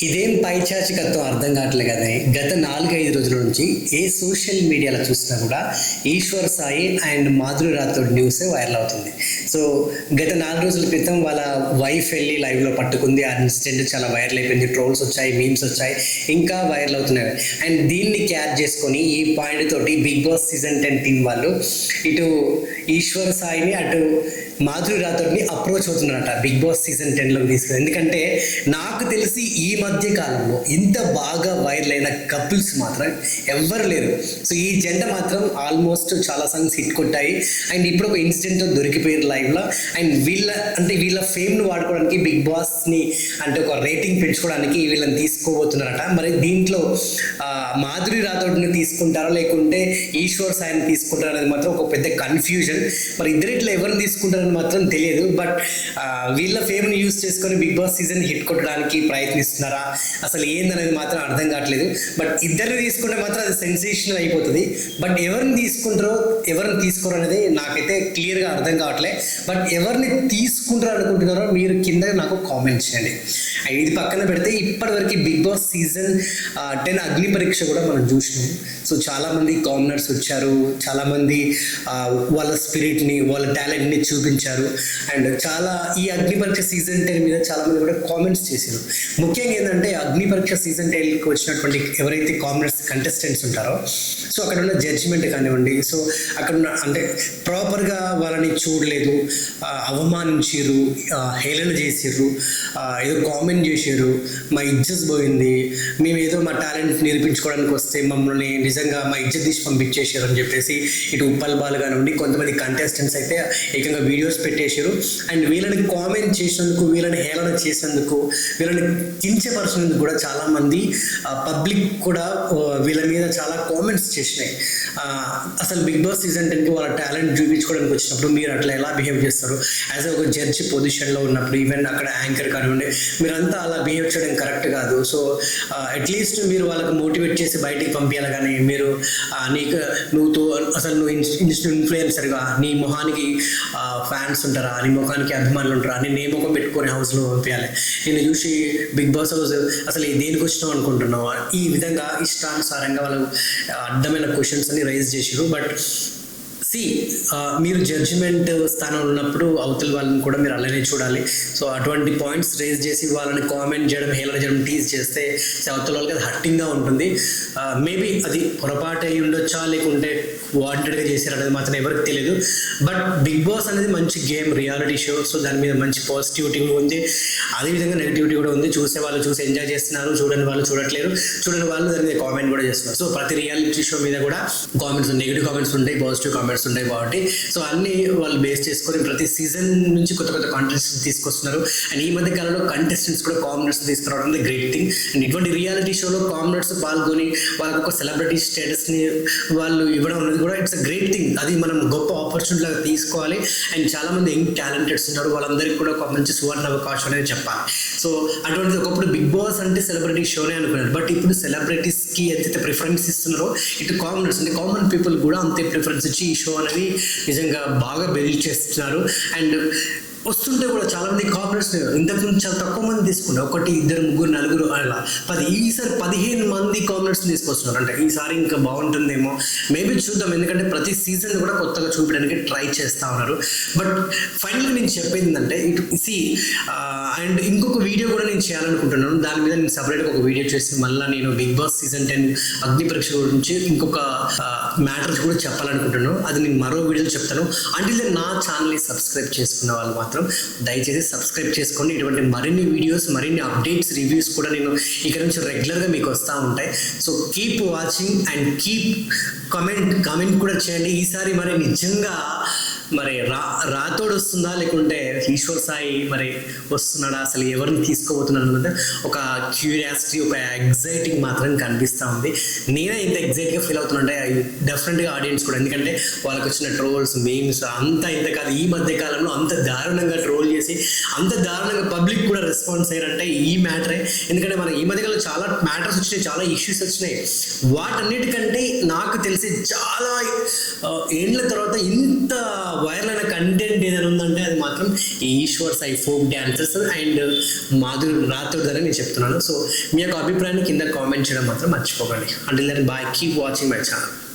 ఇదేం పైచాచికత్వం అర్థం కావట్లేదు కదా. గత 4-5 రోజుల నుంచి ఏ సోషల్ మీడియాలో చూసినా కూడా Eshwar Sai and Madhuri Rathod news viral అవుతుంది. సో గత 4 రోజుల క్రితం వాళ్ళ వైఫ్ వెళ్ళి లైవ్లో పట్టుకుంది. ఆ ఇన్సిడెంట్ చాలా వైరల్ అయిపోయింది. ట్రోల్స్ వచ్చాయి, మీమ్స్ వచ్చాయి, ఇంకా వైరల్ అవుతున్నాయి. అండ్ దీన్ని క్యాచ్ చేసుకొని ఈ పాయింట్ తోటి బిగ్ బాస్ సీజన్ 10 టీం వాళ్ళు ఇటు ఈశ్వర్ సాయిని అటు మాధురి రాథోడ్ని అప్రోచ్ అవుతున్నారట బిగ్ బాస్ సీజన్ 10లో తీసుకుని. ఎందుకంటే నాకు తెలిసి ఈ మధ్య కాలంలో ఇంత బాగా వైరల్ అయిన కపుల్స్ మాత్రం ఎవ్వరు లేరు. సో ఈ జంట మాత్రం ఆల్మోస్ట్ చాలా సాంగ్స్ హిట్ కొట్టాయి. అండ్ ఇప్పుడు ఒక ఇన్సిడెంట్తో దొరికిపోయారు లైవ్లో. అండ్ వీళ్ళ ఫేమ్ను వాడుకోవడానికి బిగ్ బాస్ని అంటే ఒక రేటింగ్ పెంచుకోవడానికి వీళ్ళని తీసుకోబోతున్నారట. మరి దీంట్లో మాధురి రాథోడ్ని తీసుకుంటారా లేకుంటే ఈశ్వర్ సాయిని తీసుకుంటారా అనేది మాత్రం ఒక పెద్ద కన్ఫ్యూజన్. మరి ఇద్దరిట్లో ఎవరిని తీసుకుంటారని మాత్రం తెలియదు. బట్ వీళ్ళ ఫేమ్ని యూజ్ చేసుకొని బిగ్ బాస్ సీజన్ హిట్ కొట్టడానికి ప్రయత్నిస్తున్నారా, అసలు ఏందనేది మాత్రం అర్థం కావట్లేదు. బట్ ఇద్దరిని తీసుకుంటే మాత్రం అది సెన్సేషనల్ అయిపోతుంది. బట్ ఎవరిని తీసుకుంటారో ఎవరిని తీసుకోరు అనేది నాకైతే క్లియర్గా అర్థం కావట్లేదు. బట్ ఎవరిని తీసుకుంటారో అనుకుంటున్నారో మీరు కింద నాకు కామెంట్ చేయండి. ఇది పక్కన పెడితే ఇప్పటివరకు బిగ్ బాస్ సీజన్ 10 అగ్ని పరీక్ష కూడా మనం చూసినాం. సో చాలామంది కామనర్స్ వచ్చారు, చాలామంది వాళ్ళ స్పిరిట్ని వాళ్ళ టాలెంట్ని చూపించారు. అండ్ చాలా ఈ అగ్ని పరీక్ష సీజన్ 10 మీద చాలామంది కూడా కామెంట్స్ చేశారు. ముఖ్యంగా ఏంటంటే అగ్ని పరీక్ష సీజన్ 10కి వచ్చినటువంటి ఎవరైతే కామనర్స్ కంటెస్టెంట్స్ ఉంటారో సో అక్కడ ఉన్న జడ్జిమెంట్ కానివ్వండి, సో అక్కడ ఉన్న అంటే ప్రాపర్గా వాళ్ళని చూడలేదు, అవమానించారు, హేళన చేసారు, ఏదో కామెంట్ చేశారు, మా ఇజ్జత్ పోయింది, మేము ఏదో మా టాలెంట్ నిరూపించుకోవడానికి వస్తే మమ్మల్ని నిజంగా మా ఇజ్జత్ తీసి పంపించేశారు అని చెప్పేసి ఇటు ఉప్పల్ బాల్ కానివ్వండి కొంతమంది కంటెస్టెంట్స్ అయితే ఏకంగా వీడియోస్ పెట్టేశారు. అండ్ వీళ్ళని కామెంట్ చేసినందుకు, వీళ్ళని హేళన చేసినందుకు, వీళ్ళని కించపరిచినందుకు కూడా చాలామంది పబ్లిక్ కూడా వీళ్ళ మీద చాలా కామెంట్స్ చేసినాయి. అసలు బిగ్ బాస్ సీజన్ 10కి వాళ్ళ టాలెంట్ చూపించుకోవడానికి వచ్చినప్పుడు మీరు అట్లా ఎలా బిహేవ్ చేస్తారు, యాజ్ ఒక జడ్జి పొజిషన్లో ఉన్నప్పుడు, ఈవెన్ అక్కడ యాంకర్ కానివ్వండి, మీరంతా అలా బిహేవ్ చేయడం కరెక్ట్ కాదు. సో అట్లీస్ట్ మీరు వాళ్ళకి మోటివేట్ చేసి బయటికి పంపించాలి. కానీ మీరు నువ్వు ఇన్ఫ్లుయెన్సర్గా నీ మొహానికి ఫ్యాన్స్ ఉంటారా, నీ ముఖానికి అభిమానులు ఉంటారా, నేను ఏ ముఖం పెట్టుకొని హౌస్లో పంపించాలి, నేను చూసి బిగ్ బాస్ హౌస్ అసలు దేనికి వచ్చినావు అనుకుంటున్నావు, ఈ విధంగా ఇష్టానుసారంగా వాళ్ళు అడ్డమైన క్వశ్చన్స్ అని రైజ్ చేసారు. బట్ మీరు జడ్జిమెంట్ స్థానంలో ఉన్నప్పుడు అవతల వాళ్ళని కూడా మీరు అలానే చూడాలి. సో అటువంటి పాయింట్స్ రేజ్ చేసి వాళ్ళని కామెంట్ చేయడం, హేళన చేయడం, టీజ్ చేస్తే అవతల వాళ్ళకి అది హర్టింగ్గా ఉంటుంది. మేబీ అది పొరపాటు అయి ఉండొచ్చా లేకుంటే వాంటెడ్గా చేశారు అనేది మాత్రం ఎవరికి తెలియదు. బట్ బిగ్ బాస్ అనేది మంచి గేమ్, రియాలిటీ షో. సో దాని మీద మంచి పాజిటివిటీ ఉంది, అదేవిధంగా నెగిటివిటీ కూడా ఉంది. చూసే వాళ్ళు చూసి ఎంజాయ్ చేస్తున్నారు, చూడని వాళ్ళు చూడట్లేరు, చూడని వాళ్ళు దాని మీద కామెంట్ కూడా చేస్తున్నారు. సో ప్రతి రియాలిటీ షో మీద కూడా కామెంట్స్, నెగిటివ్ కామెంట్స్ ఉంటాయి, పాజిటివ్ కామెంట్స్ ఉంటాయి కాబట్టి సో అన్ని వాళ్ళు బేస్ చేసుకొని ప్రతి సీజన్ నుంచి కొత్త కొత్త కాంటెస్టెంట్స్ తీసుకొస్తున్నారు. అండ్ ఈ మధ్య కాలంలో కంటెస్టెంట్స్ కూడా కామనర్స్ తీసుకురావడం అనేది గ్రేట్ థింగ్. అండ్ ఇటువంటి రియాలిటీ షోలో కామనర్స్ పాల్గొని వాళ్ళకి ఒక సెలబ్రిటీ స్టేటస్ని వాళ్ళు ఇవ్వడం అనేది కూడా ఇట్స్ అ గ్రేట్ థింగ్. అది మనం గొప్ప ఆపర్చునిటీ లాగా తీసుకోవాలి. అండ్ చాలామంది యంగ్ టాలెంటెడ్స్ ఉన్నారు, వాళ్ళందరికీ కూడా ఒక మంచి సువర్ణ అవకాశం అనేది చెప్పాలి. సో అటువంటి ఒకప్పుడు బిగ్ బాస్ అంటే సెలబ్రిటీ షోనే అనుకున్నారు. బట్ ఇప్పుడు సెలబ్రిటీస్కి ఎంతైతే ప్రిఫరెన్స్ ఇస్తున్నారో ఇటు కామనర్స్ అంటే కామన్ పీపుల్ కూడా అంతే ప్రిఫరెన్స్ ఇచ్చి ఈ షో అనేది నిజంగా బాగా బిల్డ్ చేస్తున్నారు. అండ్ వస్తుంటే కూడా చాలామంది కామనర్స్ ఇంతకుముందు చాలా తక్కువ మంది తీసుకుంటారు, 1, 2, 3, 4 అలా 10, ఈసారి 15 మంది కామనర్స్ తీసుకొస్తున్నారు. అంటే ఈసారి ఇంకా బాగుంటుందేమో, మేబీ చూద్దాం. ఎందుకంటే ప్రతి సీజన్ కూడా కొత్తగా చూపించడానికి ట్రై చేస్తూ ఉన్నారు. బట్ ఫైనల్గా నేను చెప్పేది ఏంటంటే అండ్ ఇంకొక వీడియో కూడా నేను చేయాలనుకుంటున్నాను. దాని మీద నేను సపరేట్గా ఒక వీడియో చేసి మళ్ళీ నేను బిగ్ బాస్ సీజన్ 10 అగ్ని పరీక్ష గురించి ఇంకొక మ్యాటర్స్ కూడా చెప్పాలనుకుంటున్నాను. అది నేను మరో వీడియోలో చెప్తాను. అంటే నా ఛానల్ని సబ్స్క్రైబ్ చేసుకున్న వాళ్ళు మాత్రం దయచేసి సబ్స్క్రైబ్ చేసుకోండి. ఇటువంటి మరిన్ని వీడియోస్, మరిన్ని అప్డేట్స్, రివ్యూస్ కూడా నేను ఇక్కడ నుంచి రెగ్యులర్గా మీకు వస్తూ ఉంటాయి. So keep watching and keep comment కూడా చేయండి. ఈసారి మరి నిజంగా మరి రాథోడ్ వస్తుందా లేకుంటే ఈశ్వర్ సాయి మరి వస్తున్నాడా, అసలు ఎవరిని తీసుకోబోతున్నాడు అన్నది ఒక క్యూరియాసిటీ, ఒక ఎగ్జైటింగ్ మాత్రం కనిపిస్తూ ఉంది. నేనే ఇంత ఎగ్జైట్గా ఫీల్ అవుతున్నా డెఫినెట్గా ఆడియన్స్ కూడా. ఎందుకంటే వాళ్ళకి వచ్చిన ట్రోల్స్, మీమ్స్ అంతా ఇంత కాదు, ఈ మధ్య కాలంలో అంత దారుణంగా ట్రోల్ చేసి అంత దారుణంగా పబ్లిక్ కూడా రెస్పాన్స్ అయ్యారంటే ఈ మ్యాటరే. ఎందుకంటే మన ఈ మధ్యకాలంలో చాలా మ్యాటర్స్ వచ్చినాయి, చాలా ఇష్యూస్ వచ్చినాయి. వాటన్నిటికంటే నాకు తెలిసి చాలా ఏళ్ళ తర్వాత ఇంత వైరల్ అయిన కంటెంట్ ఏదైనా ఉందంటే అది మాత్రం ఈ Eshwar Sai folk dancers and Madhuri Rathod అని నేను చెప్తున్నాను. సో మీ యొక్క అభిప్రాయాన్ని కింద కామెంట్ చేయడం మాత్రం మర్చిపోకండి. Until then bye, keep watching my channel.